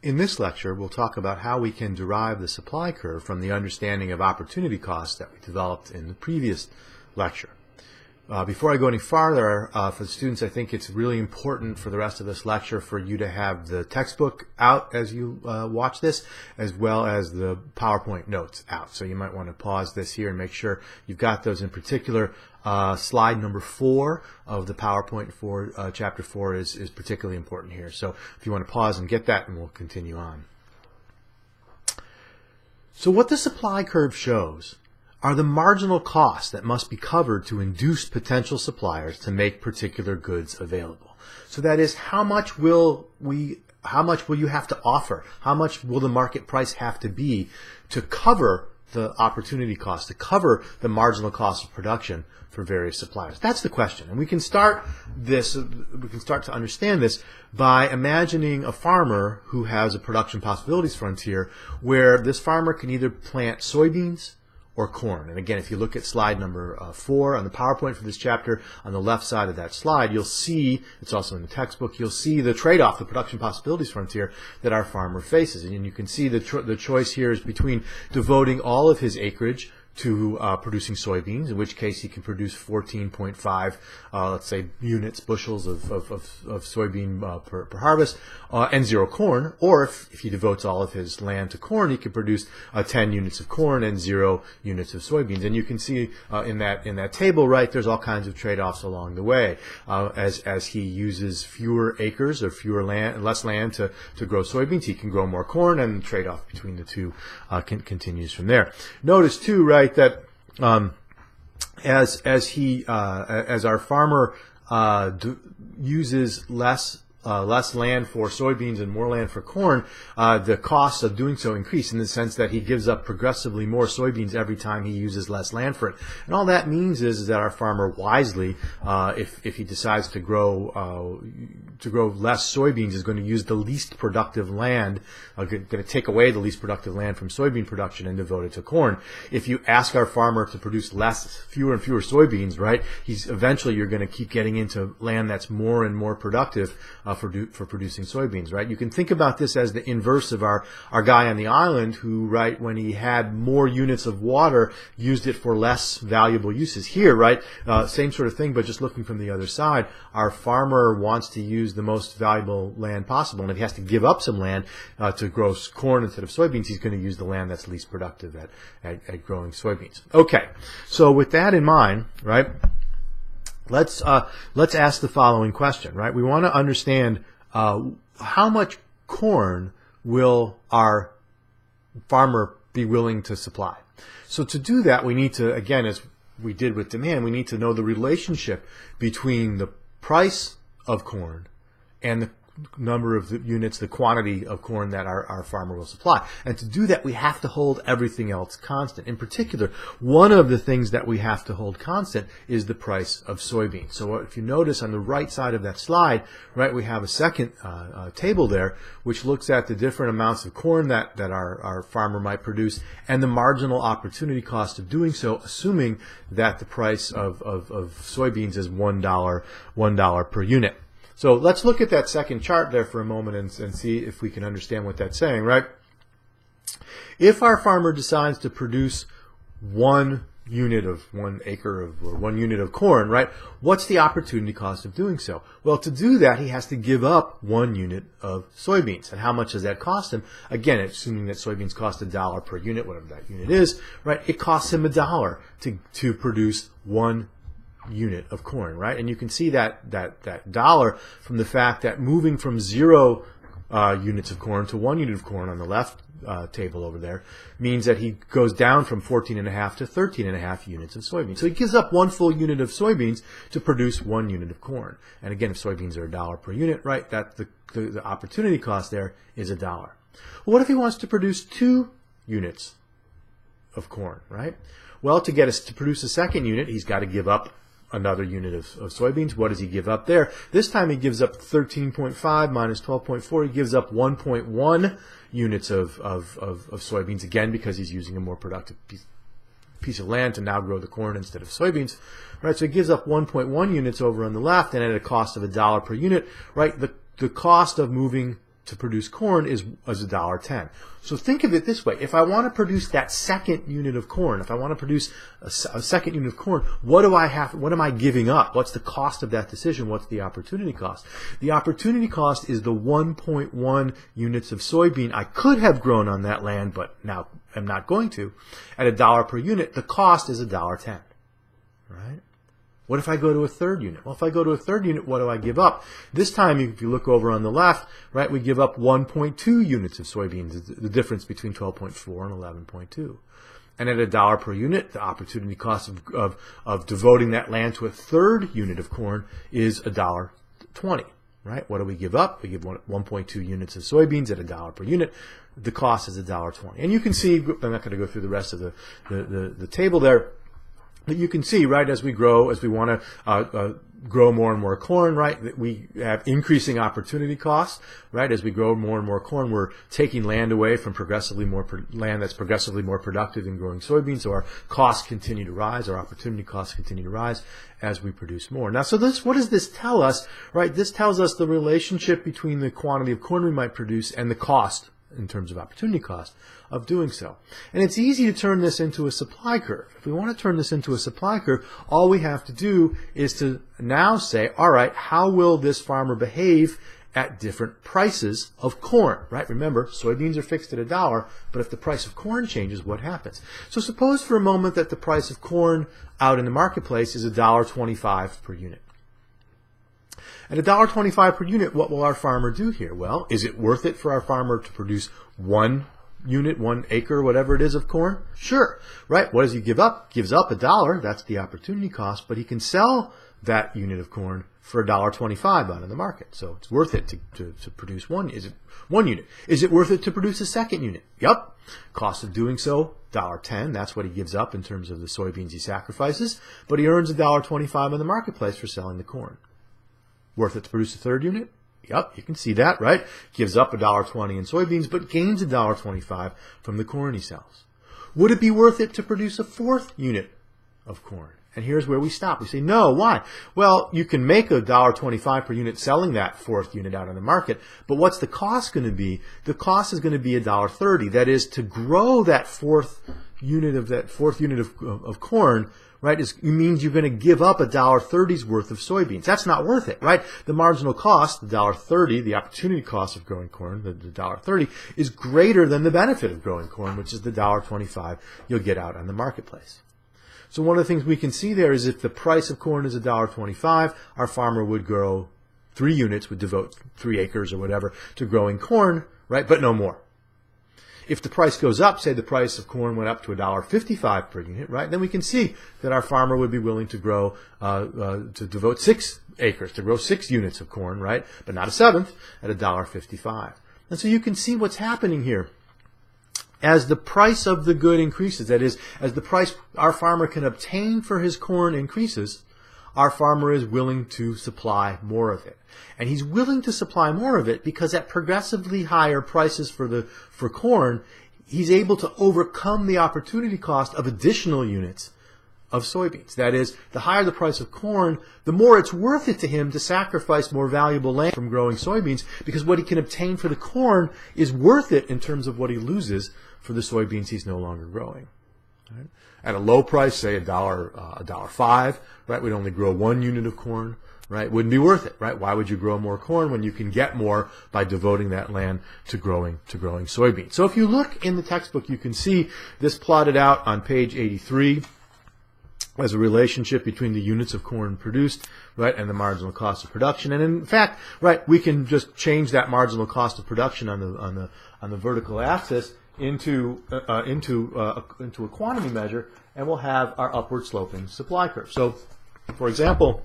In this lecture, we'll talk about how we can derive the supply curve from the understanding of opportunity costs that we developed in the previous lecture. Before I go any farther, for the students, I think it's really important for the rest of this lecture for you to have the textbook out as you watch this, as well as the PowerPoint notes out. So you might want to pause this here and make sure you've got those. In particular, slide number 4 of the PowerPoint for Chapter 4 is particularly important here. So if you want to pause and get that, and we'll continue on. So what the supply curve shows are the marginal costs that must be covered to induce potential suppliers to make particular goods available. So that is, how much will you have to offer? How much will the market price have to be to cover the opportunity cost, to cover the marginal cost of production for various suppliers? That's the question. And we can start to understand this by imagining a farmer who has a production possibilities frontier where this farmer can either plant soybeans or corn. And again, if you look at slide number 4 on the PowerPoint for this chapter, on the left side of that slide, you'll see, it's also in the textbook, you'll see the trade-off, the production possibilities frontier that our farmer faces. And you can see the choice here is between devoting all of his acreage to producing soybeans, in which case he can produce 14.5, let's say, bushels of soybean per harvest, and 0 corn. Or if he devotes all of his land to corn, he can produce 10 units of corn and 0 units of soybeans. And you can see in that table, right, there's all kinds of trade-offs along the way. As he uses fewer acres or less land to grow soybeans, he can grow more corn, and the trade-off between the two continues from there. Notice too, right, that as our farmer uses less land for soybeans and more land for corn, the costs of doing so increase in the sense that he gives up progressively more soybeans every time he uses less land for it. And all that means is that our farmer wisely, if he decides to grow less soybeans, is going to use the least productive land, going to take away the least productive land from soybean production and devote it to corn. If you ask our farmer to produce fewer and fewer soybeans, right, eventually you're going to keep getting into land that's more and more productive for producing soybeans, right? You can think about this as the inverse of our guy on the island who, right, when he had more units of water, used it for less valuable uses. Here, right, same sort of thing, but just looking from the other side, our farmer wants to use the most valuable land possible, and if he has to give up some land to grow corn instead of soybeans, he's going to use the land that's least productive at growing soybeans. Okay, so with that in mind, right, let's ask the following question, right? We want to understand how much corn will our farmer be willing to supply. So to do that, we need to, again, as we did with demand, we need to know the relationship between the price of corn and the number of units, the quantity of corn that our farmer will supply. And to do that, we have to hold everything else constant. In particular, one of the things that we have to hold constant is the price of soybeans. So if you notice on the right side of that slide, right, we have a second table there, which looks at the different amounts of corn that our farmer might produce and the marginal opportunity cost of doing so, assuming that the price of soybeans is $1 per unit. So let's look at that second chart there for a moment and see if we can understand what that's saying, right? If our farmer decides to produce 1 unit of 1 acre or 1 unit of corn, right, what's the opportunity cost of doing so? Well, to do that, he has to give up 1 unit of soybeans. And how much does that cost him? Again, assuming that soybeans cost $1 per unit, whatever that unit is, right, it costs him $1 to produce 1 unit of corn, right? And you can see that dollar from the fact that moving from 0 units of corn to 1 unit of corn on the left table over there means that he goes down from 14.5 to 13.5 units of soybeans. So he gives up 1 full unit of soybeans to produce 1 unit of corn. And again, if soybeans are $1 per unit, right, that the opportunity cost there is $1. Well, what if he wants to produce 2 units of corn, right? Well, to get us to produce a second unit, he's got to give up another unit of soybeans. What does he give up there? This time he gives up 13.5 minus 12.4. He gives up 1.1 units of soybeans, again, because he's using a more productive piece of land to now grow the corn instead of soybeans. Right, so he gives up 1.1 units over on the left, and at a cost of $1 per unit. Right, the cost of moving to produce corn is $1.10. So think of it this way. If I want to produce that second unit of corn, if I want to produce a second unit of corn, what am I giving up? What's the cost of that decision? What's the opportunity cost? The opportunity cost is the 1.1 units of soybean I could have grown on that land, but now I'm not going to. At $1 per unit, the cost is $1.10. Right? What if I go to a third unit? Well, if I go to a third unit, what do I give up? This time, if you look over on the left, right, we give up 1.2 units of soybeans, the difference between 12.4 and 11.2. And at $1 per unit, the opportunity cost of devoting that land to a third unit of corn is $1.20. Right? What do we give up? We give 1.2 units of soybeans at $1 per unit. The cost is $1.20. And you can see, I'm not going to go through the rest of the table there. But you can see, right, as we grow, as we want to grow more and more corn, right, that we have increasing opportunity costs, right? As we grow more and more corn, we're taking land away from land that's progressively more productive in growing soybeans. So our costs continue to rise, our opportunity costs continue to rise as we produce more. Now, so what does this tell us, right? This tells us the relationship between the quantity of corn we might produce and the cost in terms of opportunity cost of doing so. And it's easy to turn this into a supply curve. If we want to turn this into a supply curve, all we have to do is to now say, all right, how will this farmer behave at different prices of corn, right? Remember, soybeans are fixed at $1, but if the price of corn changes, what happens? So suppose for a moment that the price of corn out in the marketplace is $1.25 per unit. At $1.25 per unit, what will our farmer do here? Well, is it worth it for our farmer to produce 1 unit, 1 acre, whatever it is of corn? Sure, right? What does he give up? Gives up $1. That's the opportunity cost, but he can sell that unit of corn for $1.25 out in the market. So it's worth it to produce 1 unit. Is it worth it to produce a second unit? Yep. Cost of doing so, $1.10. That's what he gives up in terms of the soybeans he sacrifices, but he earns $1.25 in the marketplace for selling the corn. Worth it to produce a third unit? Yep, you can see that, right? Gives up $1.20 in soybeans, but gains $1.25 from the corn he sells. Would it be worth it to produce a fourth unit of corn? And here's where we stop. We say, no, why? Well, you can make $1.25 per unit selling that fourth unit out on the market, but what's the cost going to be? The cost is going to be $1.30. That is, to grow that fourth unit of corn, right, it means you're going to give up $1.30's worth of soybeans. That's not worth it, right? The marginal cost, the $1.30, the opportunity cost of growing corn, the $1.30, is greater than the benefit of growing corn, which is the $1.25 you'll get out on the marketplace. So one of the things we can see there is if the price of corn is $1.25, our farmer would grow 3 units, would devote 3 acres or whatever to growing corn, right, but no more. If the price goes up, say the price of corn went up to $1.55 per unit, right, then we can see that our farmer would be willing to grow, to devote 6 acres, to grow 6 units of corn, right, but not a seventh at $1.55. And so you can see what's happening here. As the price of the good increases, that is, as the price our farmer can obtain for his corn increases, our farmer is willing to supply more of it. And he's willing to supply more of it because at progressively higher prices for corn, he's able to overcome the opportunity cost of additional units of soybeans. That is, the higher the price of corn, the more it's worth it to him to sacrifice more valuable land from growing soybeans, because what he can obtain for the corn is worth it in terms of what he loses for the soybeans he's no longer growing. Right? At a low price, say $1.05, right, we'd only grow 1 unit of corn, right? Wouldn't be worth it, right? Why would you grow more corn when you can get more by devoting that land to growing soybeans? So if you look in the textbook, you can see this plotted out on page 83 as a relationship between the units of corn produced, right, and the marginal cost of production. And in fact, right, we can just change that marginal cost of production on the vertical axis into a quantity measure, and we'll have our upward sloping supply curve. So, for example,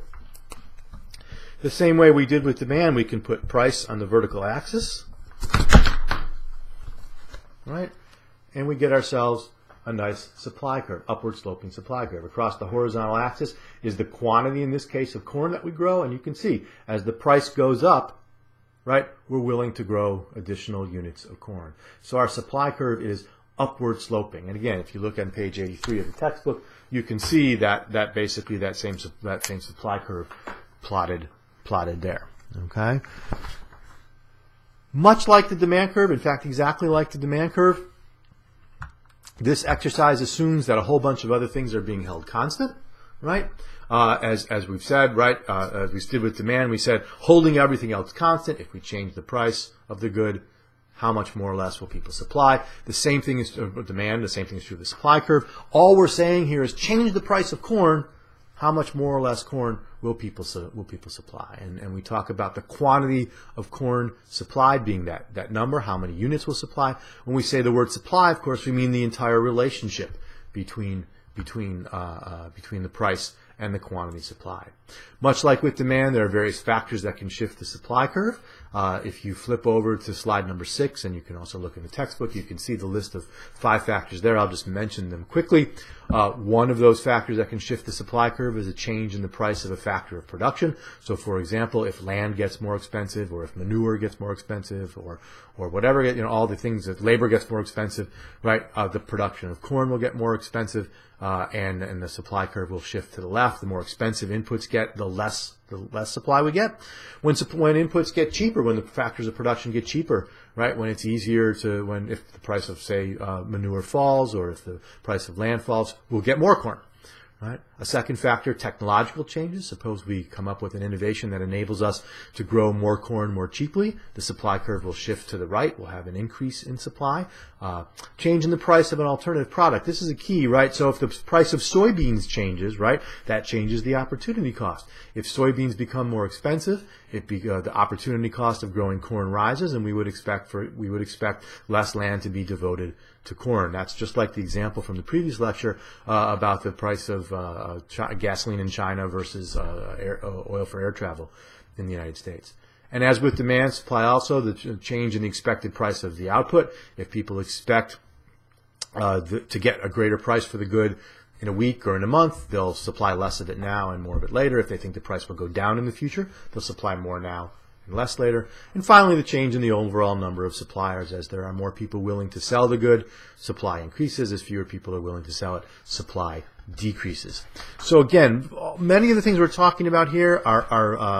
the same way we did with demand, we can put price on the vertical axis, right, and we get ourselves a nice supply curve, upward sloping supply curve. Across the horizontal axis is the quantity, in this case, of corn that we grow, and you can see as the price goes up, right, we're willing to grow additional units of corn. So our supply curve is upward sloping. And again, if you look on page 83 of the textbook, you can see that basically that same supply curve plotted there. Okay. Much like the demand curve, in fact, exactly like the demand curve, this exercise assumes that a whole bunch of other things are being held constant, right? As we've said, right, as we did with demand, we said holding everything else constant. If we change the price of the good, how much more or less will people supply? The same thing is with demand. The same thing is true of the supply curve. All we're saying here is change the price of corn. How much more or less corn will people supply? And we talk about the quantity of corn supplied being that number, how many units will supply. When we say the word supply, of course, we mean the entire relationship between the price and the quantity supplied. Much like with demand, there are various factors that can shift the supply curve. If you flip over to slide number 6, and you can also look in the textbook, you can see the list of 5 factors there. I'll just mention them quickly. One of those factors that can shift the supply curve is a change in the price of a factor of production. So, for example, if land gets more expensive, or if manure gets more expensive, or whatever, all the things, that labor gets more expensive, right? The production of corn will get more expensive, and the supply curve will shift to the left. The more expensive inputs get, the less supply we get. When inputs get cheaper, when the factors of production get cheaper, right? When it's easier if the price of, say, manure falls, or if the price of land falls, we'll get more corn. Right? A second factor, technological changes. Suppose we come up with an innovation that enables us to grow more corn more cheaply. The supply curve will shift to the right. We'll have an increase in supply. Change in the price of an alternative product. This is a key, right? So if the price of soybeans changes, right, that changes the opportunity cost. If soybeans become more expensive, the opportunity cost of growing corn rises, and we would expect less land to be devoted to corn. That's just like the example from the previous lecture about the price of gasoline in China versus oil for air travel in the United States. And as with demand, supply also, the change in the expected price of the output. If people expect to get a greater price for the good in a week or in a month, they'll supply less of it now and more of it later. If they think the price will go down in the future, they'll supply more now and less later. And finally, the change in the overall number of suppliers. As there are more people willing to sell the good, supply increases. As fewer people are willing to sell it, supply decreases. So again, many of the things we're talking about here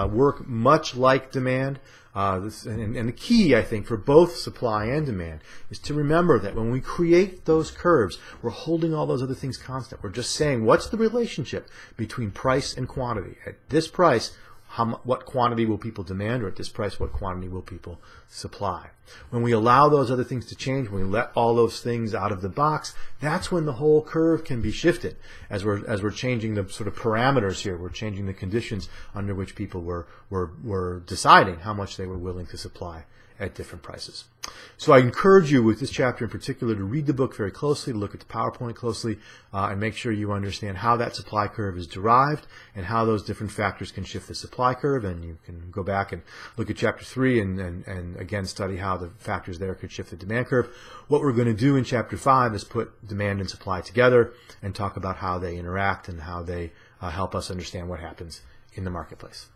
work much like demand. And the key, I think, for both supply and demand is to remember that when we create those curves, we're holding all those other things constant. We're just saying, what's the relationship between price and quantity? At this price, what quantity will people demand, or at this price, what quantity will people supply? When we allow those other things to change, when we let all those things out of the box, that's when the whole curve can be shifted. As we're changing the sort of parameters here, we're changing the conditions under which people were deciding how much they were willing to supply at different prices. So I encourage you with this chapter in particular to read the book very closely, to look at the PowerPoint closely, and make sure you understand how that supply curve is derived and how those different factors can shift the supply curve. And you can go back and look at chapter 3 and again study how the factors there could shift the demand curve. What we're going to do in chapter 5 is put demand and supply together and talk about how they interact and how they help us understand what happens in the marketplace.